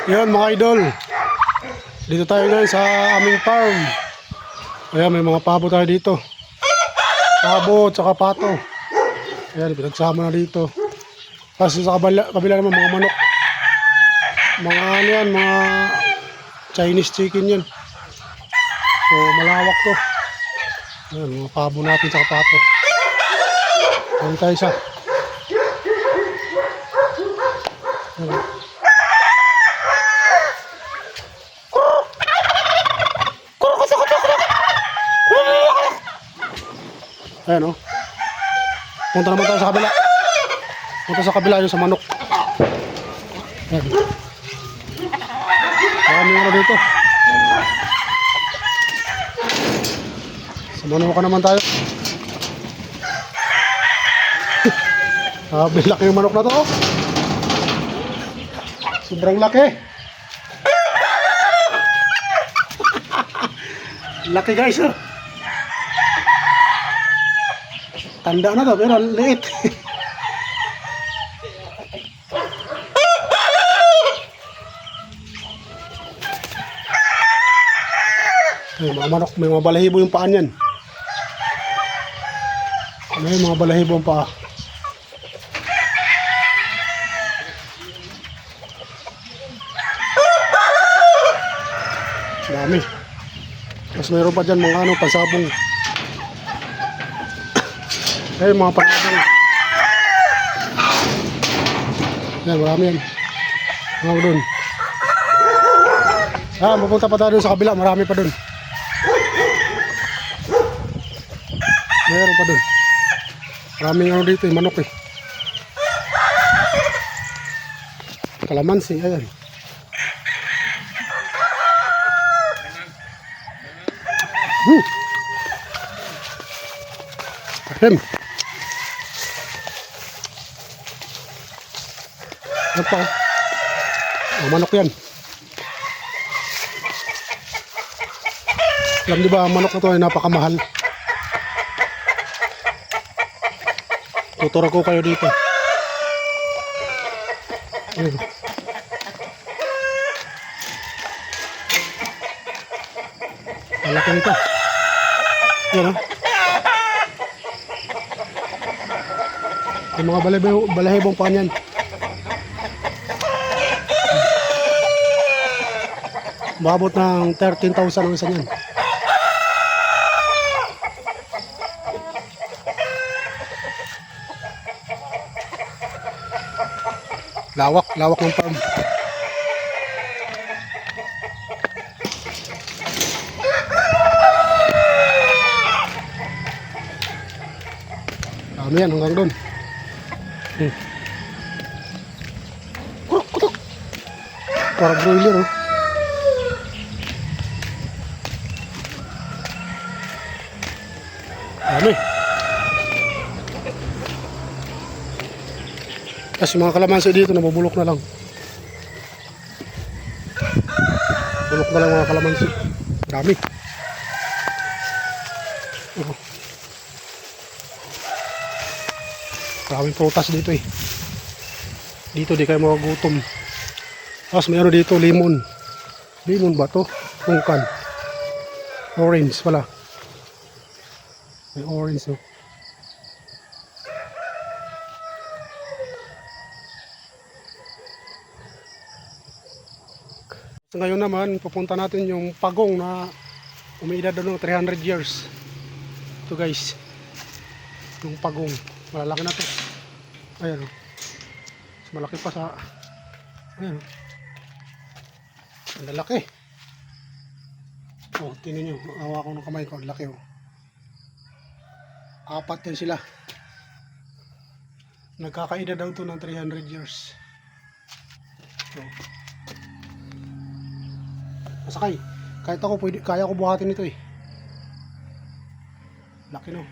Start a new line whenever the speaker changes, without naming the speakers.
Yan mga idol, dito tayo ngayon sa aming farm. Ayan, may mga pabo tayo dito. Pabo at saka pato. Ayan, pinagsama na dito. Kasi sa kabila naman mga manok. Mga ano yan, mga Chinese chicken yan. So malawak to. Ayan, mga pabo natin saka pato. Ayan tayo isa. Ayan. Ayan o. Punta naman tayo sa kabila. Punta sa kabila yun sa manok. Ayan. Marami ano dito. Sa manok naman tayo. Sabi laki yung manok na to. Sobrang laki. Laki guys oh. Tanda na to pero liit. Ay, mga manok, may mga balahibo yung paan yan. May mga balahibo yung paa. Dami. Tapos mayroon pa dyan mga ano, pansabong. Ay, mga pansabong. Yan, marami yan. Mga doon. Mapunta pa tayo doon sa kabila, marami pa doon. Mayroon pa doon. Maraming ano dito, manok eh. Kalamansi, ayan. Ahem. Yan pa. Manok yan. Alam di ba, ang manok na ito ay napakamahal. Tuturo ko kayo dito. Ayun. Malaki nito. Yan o. Yung mga balahibong paan yan. Maabot ng 13,000 ang isa niyan. Lawak ng farm. Dami yan hanggang doon. Kutok. Parang broiler oh. Dami. Kasi mga kalamansi dito nabubulok na lang. Bulok na lang mga kalamansi. Dami. Maraming prutas dito eh. Dito di kayo magugutom. Tapos may ano dito, limon. Limon ba to? Tungkan. Orange pala. May orange oh. So ngayon naman, pupunta natin yung pagong na umiidad doon ng 300 years. Ito guys. Yung pagong. Malalaki na to. Ayan o. Mas malaki pa sa... Ayan o. Ang lalaki. O, tingnan nyo. Awa ko ng kamay ko. Ang laki o. Apat yan sila. Nagkakaedad daw to ng 300 years. So, masakay. Kahit ako, kaya ko buhatin ito eh. Laki no.